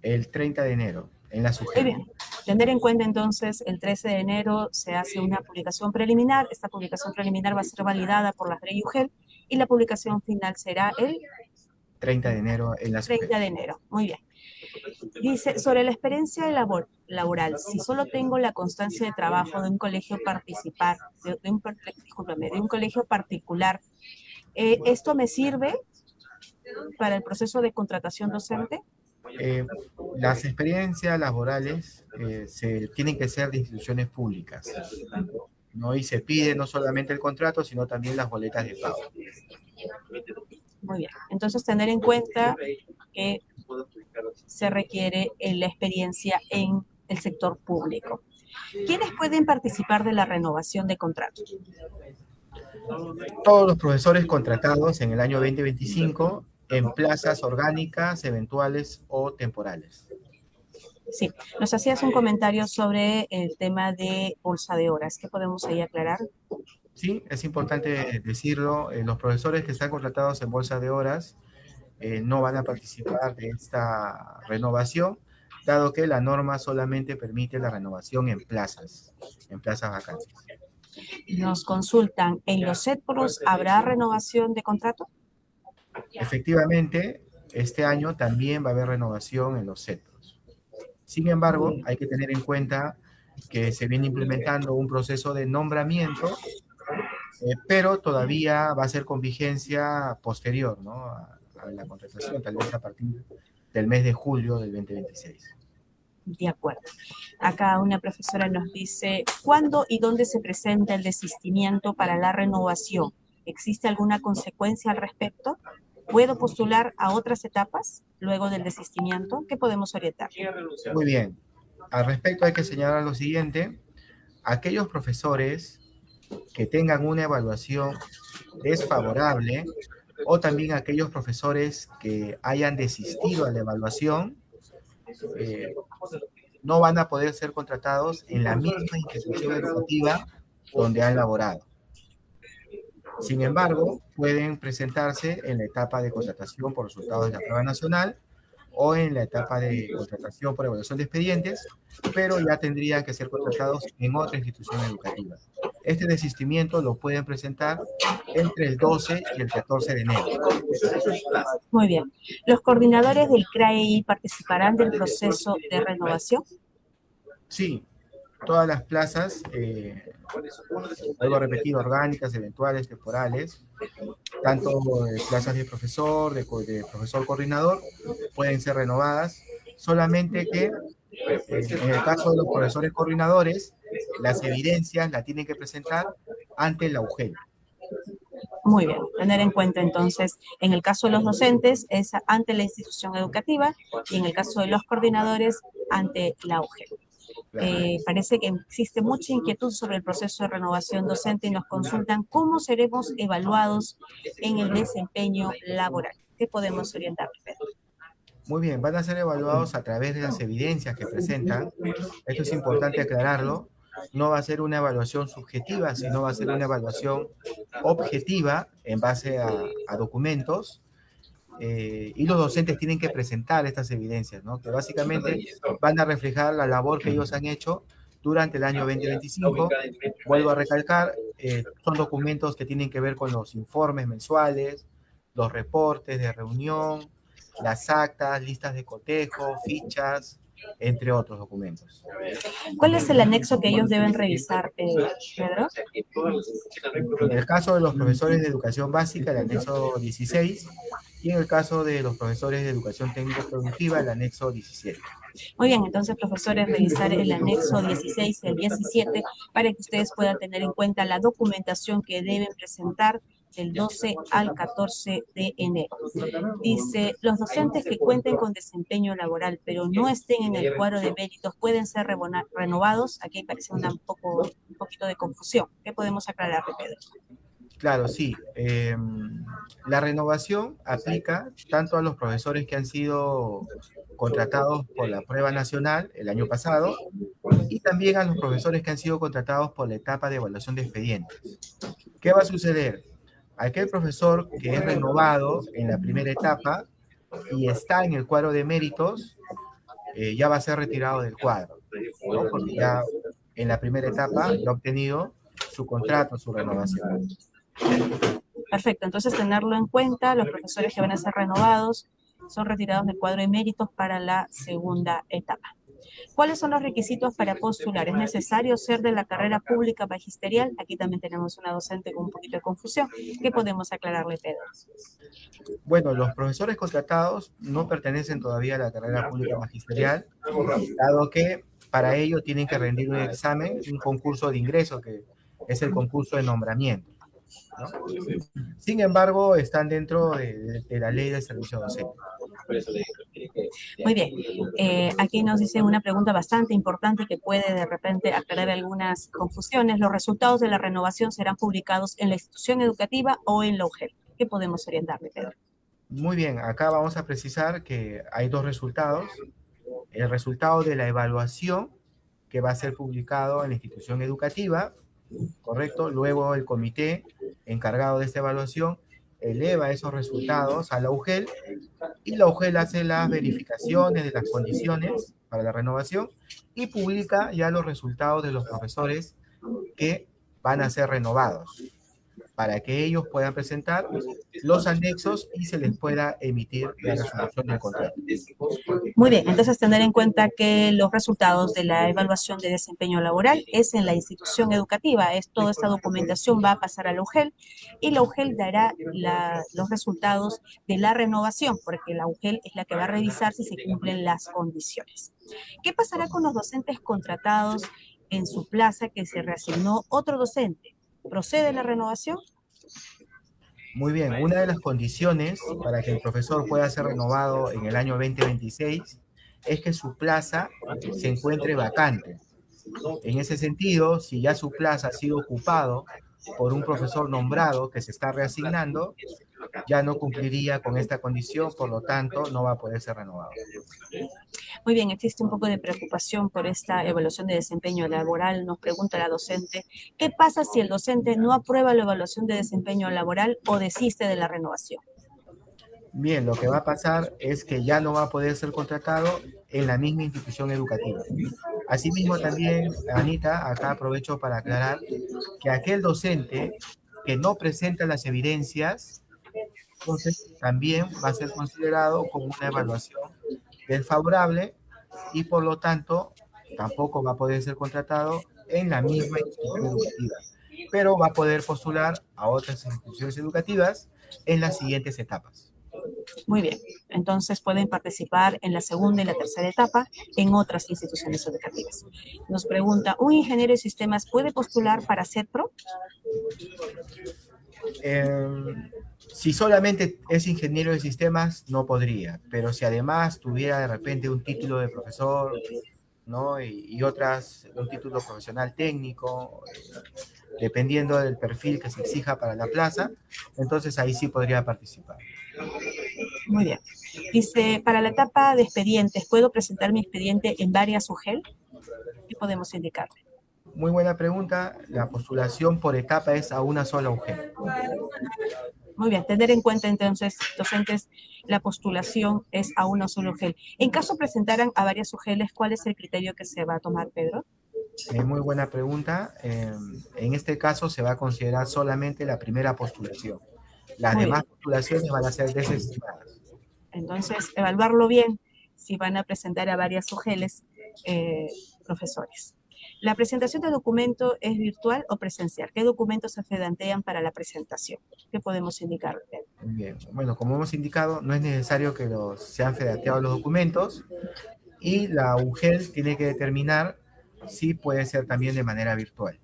El 30 de enero, en la Muy SUGEL. bien. Tener en cuenta entonces, el 13 de enero se hace una publicación preliminar. Esta publicación preliminar va a ser validada por la UGEL y la publicación final será el 30 de enero en la SUGEL. 30 de enero. Muy bien. Dice, sobre la experiencia laboral, si solo tengo la constancia de trabajo de un colegio de un colegio particular, ¿esto me sirve para el proceso de contratación docente? Las experiencias laborales tienen que ser de instituciones públicas, ¿no? Y se pide no solamente el contrato, sino también las boletas de pago. Muy bien. Entonces, tener en cuenta que se requiere la experiencia en el sector público. ¿Quiénes pueden participar de la renovación de contratos? Todos los profesores contratados en el año 2025 en plazas orgánicas, eventuales o temporales. Sí, nos hacías un comentario sobre el tema de bolsa de horas. ¿Qué podemos ahí aclarar? Sí, es importante decirlo, los profesores que están contratados en bolsa de horas no van a participar de esta renovación, dado que la norma solamente permite la renovación en plazas vacantes. Nos consultan, ¿en los CETPROS habrá renovación de contrato? Efectivamente, este año también va a haber renovación en los CETPROS. Sin embargo, hay que tener en cuenta que se viene implementando un proceso de nombramiento, pero todavía va a ser con vigencia posterior, ¿no? a la contratación, tal vez a partir del mes de julio del 2026. De acuerdo. Acá una profesora nos dice, ¿cuándo y dónde se presenta el desistimiento para la renovación? ¿Existe alguna consecuencia al respecto? ¿Puedo postular a otras etapas luego del desistimiento? ¿Qué podemos orientar? Muy bien. Al respecto hay que señalar lo siguiente. Aquellos profesores que tengan una evaluación desfavorable o también aquellos profesores que hayan desistido a la evaluación no van a poder ser contratados en la misma institución educativa donde han laborado. Sin embargo, pueden presentarse en la etapa de contratación por resultados de la prueba nacional o en la etapa de contratación por evaluación de expedientes, pero ya tendrían que ser contratados en otra institución educativa. Este desistimiento lo pueden presentar entre el 12 y el 14 de enero. Muy bien. ¿Los coordinadores del CRAEI participarán del proceso de renovación? Sí, todas las plazas, vuelvo a repetir, orgánicas, eventuales, temporales, tanto plazas de profesor, de profesor coordinador, pueden ser renovadas, solamente que en el caso de los profesores coordinadores, las evidencias las tienen que presentar ante la UGEL. Muy bien, tener en cuenta entonces, en el caso de los docentes es ante la institución educativa y en el caso de los coordinadores ante la UGEL. Claro. Parece que existe mucha inquietud sobre el proceso de renovación docente y nos consultan cómo seremos evaluados en el desempeño laboral. ¿Qué podemos orientar, Pedro? Muy bien, van a ser evaluados a través de las evidencias que presentan. Esto es importante aclararlo. No va a ser una evaluación subjetiva, sino va a ser una evaluación objetiva en base a documentos. Y los docentes tienen que presentar estas evidencias, ¿no? Que básicamente van a reflejar la labor que ellos han hecho durante el año 2025. Vuelvo a recalcar, son documentos que tienen que ver con los informes mensuales, los reportes de reunión, las actas, listas de cotejo, fichas, entre otros documentos. ¿Cuál es el anexo que ellos deben revisar, Pedro? En el caso de los profesores de educación básica, el anexo 16, y en el caso de los profesores de educación técnico-productiva, el anexo 17. Muy bien, entonces, profesores, revisar el anexo 16 y el 17 para que ustedes puedan tener en cuenta la documentación que deben presentar del 12 al 14 de enero. Dice, los docentes que cuenten con desempeño laboral, pero no estén en el cuadro de méritos, pueden ser renovados. Aquí parece un poquito de confusión. ¿Qué podemos aclarar, Pedro? Claro, sí. La renovación aplica tanto a los profesores que han sido contratados por la prueba nacional el año pasado y también a los profesores que han sido contratados por la etapa de evaluación de expedientes. ¿Qué va a suceder? Aquel profesor que es renovado en la primera etapa y está en el cuadro de méritos, ya va a ser retirado del cuadro, ¿no? Porque ya en la primera etapa ya ha obtenido su contrato, su renovación. Perfecto, entonces tenerlo en cuenta, los profesores que van a ser renovados son retirados del cuadro de méritos para la segunda etapa. ¿Cuáles son los requisitos para postular? ¿Es necesario ser de la carrera pública magisterial? Aquí también tenemos una docente con un poquito de confusión. ¿Qué podemos aclararle, Pedro? Bueno, los profesores contratados no pertenecen todavía a la carrera pública magisterial, dado que para ello tienen que rendir un examen, un concurso de ingreso, que es el concurso de nombramiento, ¿no? Sin embargo, están dentro de la ley de servicio docente. Muy bien, aquí nos dice una pregunta bastante importante que puede de repente aclarar algunas confusiones. ¿Los resultados de la renovación serán publicados en la institución educativa o en la UGEL? ¿Qué podemos orientarle, Pedro? Muy bien, acá vamos a precisar que hay dos resultados. El resultado de la evaluación, que va a ser publicado en la institución educativa, ¿correcto? Luego el comité encargado de esta evaluación eleva esos resultados a la UGEL y la UGEL hace las verificaciones de las condiciones para la renovación y publica ya los resultados de los profesores que van a ser renovados, para que ellos puedan presentar los anexos y se les pueda emitir la resolución del contrato. Muy bien, entonces tener en cuenta que los resultados de la evaluación de desempeño laboral es en la institución educativa. Toda esta documentación va a pasar a la UGEL y la UGEL dará los resultados de la renovación, porque la UGEL es la que va a revisar si se cumplen las condiciones. ¿Qué pasará con los docentes contratados en su plaza que se reasignó otro docente? ¿Procede la renovación? Muy bien, una de las condiciones para que el profesor pueda ser renovado en el año 2026 es que su plaza se encuentre vacante. En ese sentido, si ya su plaza ha sido ocupado por un profesor nombrado que se está reasignando, ya no cumpliría con esta condición, por lo tanto, no va a poder ser renovado. Muy bien, existe un poco de preocupación por esta evaluación de desempeño laboral. Nos pregunta la docente, ¿qué pasa si el docente no aprueba la evaluación de desempeño laboral o desiste de la renovación? Bien, lo que va a pasar es que ya no va a poder ser contratado en la misma institución educativa. Asimismo, también, Anita, acá aprovecho para aclarar que aquel docente que no presenta las evidencias, entonces también va a ser considerado como una evaluación desfavorable y por lo tanto tampoco va a poder ser contratado en la misma institución educativa, pero va a poder postular a otras instituciones educativas en las siguientes etapas. Muy bien, entonces pueden participar en la segunda y la tercera etapa en otras instituciones educativas. Nos pregunta, ¿un ingeniero de sistemas puede postular para CETPRO? Si solamente es ingeniero de sistemas, no podría, pero si además tuviera de repente un título de profesor, ¿no? Y otras, un título profesional técnico, dependiendo del perfil que se exija para la plaza, entonces ahí sí podría participar. Muy bien. Dice, para la etapa de expedientes, ¿puedo presentar mi expediente en varias UGEL? ¿Qué podemos indicarle? Muy buena pregunta. La postulación por etapa es a una sola UGEL. Muy bien, tener en cuenta entonces, docentes, la postulación es a una sola UGEL. En caso presentaran a varias UGELes, ¿cuál es el criterio que se va a tomar, Pedro? Muy buena pregunta. En este caso se va a considerar solamente la primera postulación. Las Muy demás bien. postulaciones van a ser desestimadas. Entonces, evaluarlo bien si van a presentar a varias UGELes, profesores. ¿La presentación de documento es virtual o presencial? ¿Qué documentos se fedantean para la presentación? ¿Qué podemos indicar? Bien, bueno, como hemos indicado, no es necesario que sean fedateados los documentos y la UGEL tiene que determinar si puede ser también de manera virtual.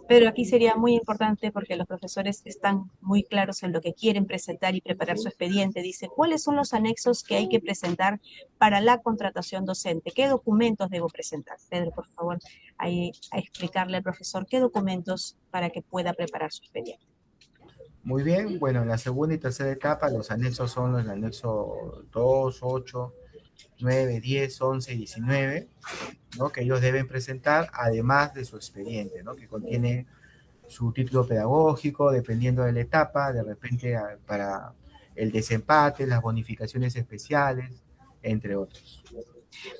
Pero aquí sería muy importante porque los profesores están muy claros en lo que quieren presentar y preparar su expediente. Dice, ¿cuáles son los anexos que hay que presentar para la contratación docente? ¿Qué documentos debo presentar? Pedro, por favor, ahí a explicarle al profesor qué documentos para que pueda preparar su expediente. Muy bien, bueno, en la segunda y tercera etapa los anexos son el anexo 2, 8, 9, 10, 11 y 19, ¿no? Que ellos deben presentar además de su expediente, ¿no? Que contiene su título pedagógico, dependiendo de la etapa, de repente para el desempate, las bonificaciones especiales, entre otros.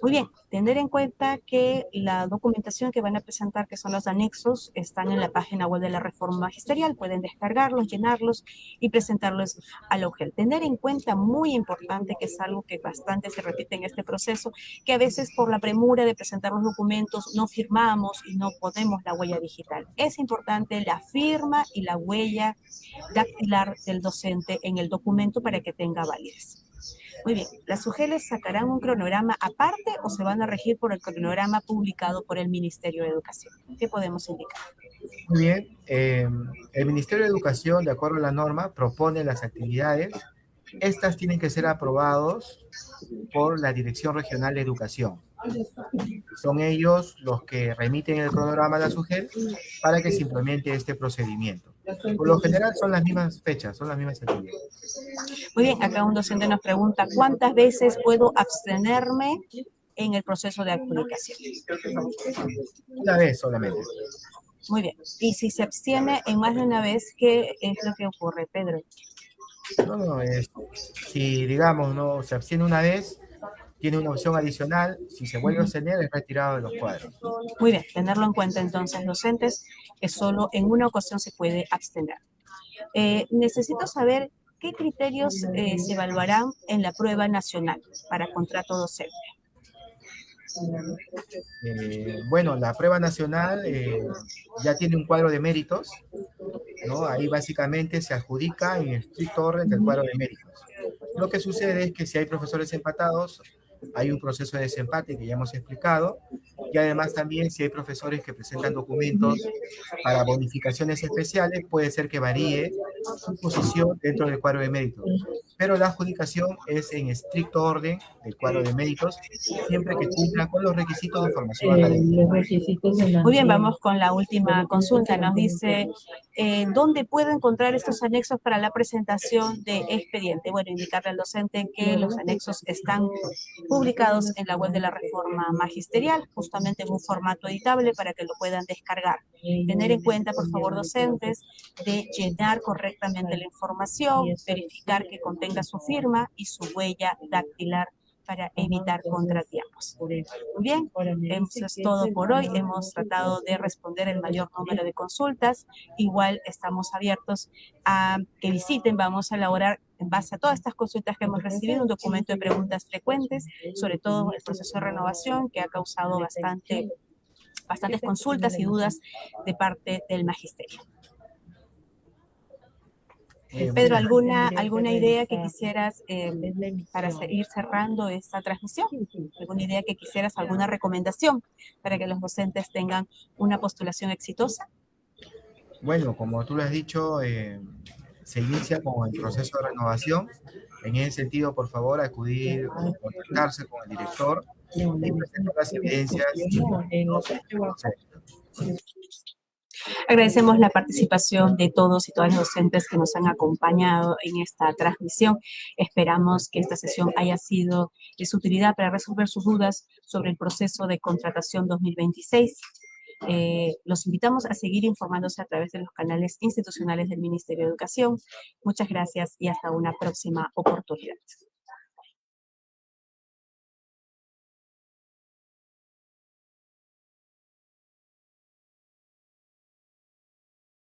Muy bien, tener en cuenta que la documentación que van a presentar, que son los anexos, están en la página web de la Reforma Magisterial. Pueden descargarlos, llenarlos y presentarlos a la UGEL. Tener en cuenta, muy importante, que es algo que bastante se repite en este proceso, que a veces por la premura de presentar los documentos no firmamos y no ponemos la huella digital. Es importante la firma y la huella dactilar del docente en el documento para que tenga validez. Muy bien, ¿las UGELes sacarán un cronograma aparte o se van a regir por el cronograma publicado por el Ministerio de Educación? ¿Qué podemos indicar? Muy bien, el Ministerio de Educación, de acuerdo a la norma, propone las actividades. Estas tienen que ser aprobados por la Dirección Regional de Educación. Son ellos los que remiten el cronograma a la SUGEL para que se implemente este procedimiento. Por lo general son las mismas fechas, son las mismas actividades. Muy bien, acá un docente nos pregunta, ¿cuántas veces puedo abstenerme en el proceso de adjudicación? Una vez solamente. Muy bien, y si se abstiene en más de una vez, ¿qué es lo que ocurre, Pedro? No, si digamos no se abstiene una vez, tiene una opción adicional, si se vuelve a abstener es retirado de los cuadros. Muy bien, tenerlo en cuenta entonces, docentes, que solo en una ocasión se puede abstener. Necesito saber qué criterios se evaluarán en la prueba nacional para contrato docente. Bueno, la prueba nacional ya tiene un cuadro de méritos, ¿no? Ahí básicamente se adjudica en estricto orden del cuadro de méritos. Lo que sucede es que si hay profesores empatados, hay un proceso de desempate que ya hemos explicado, y además también si hay profesores que presentan documentos para bonificaciones especiales, puede ser que varíe su posición dentro del cuadro de méritos. Pero la adjudicación es en estricto orden del cuadro de méritos, siempre que cumplan con los requisitos de formación académica. Muy bien, vamos con la última consulta. Nos dice, ¿dónde puedo encontrar estos anexos para la presentación de expediente? Bueno, indicarle al docente que los anexos están publicados en la web de la Reforma Magisterial, justamente en un formato editable para que lo puedan descargar. Tener en cuenta, por favor, docentes, de llenar correctamente la información, verificar que contenga su firma y su huella dactilar para evitar contratiempos. Muy bien, eso es todo por hoy. Hemos tratado de responder el mayor número de consultas. Igual estamos abiertos a que visiten. Vamos a elaborar, en base a todas estas consultas que hemos recibido, un documento de preguntas frecuentes, sobre todo el proceso de renovación, que ha causado bastantes consultas y dudas de parte del magisterio. Pedro, Muchas gracias. ¿alguna idea que quisieras para ir cerrando esta transmisión? ¿Alguna idea que quisieras, alguna recomendación para que los docentes tengan una postulación exitosa? Bueno, como tú lo has dicho, se inicia con el proceso de renovación. En ese sentido, por favor, acudir o contactarse con el director y presentar las evidencias y todo su procedimiento. Agradecemos la participación de todos y todas los docentes que nos han acompañado en esta transmisión. Esperamos que esta sesión haya sido de su utilidad para resolver sus dudas sobre el proceso de contratación 2026. Los invitamos a seguir informándose a través de los canales institucionales del Ministerio de Educación. Muchas gracias y hasta una próxima oportunidad.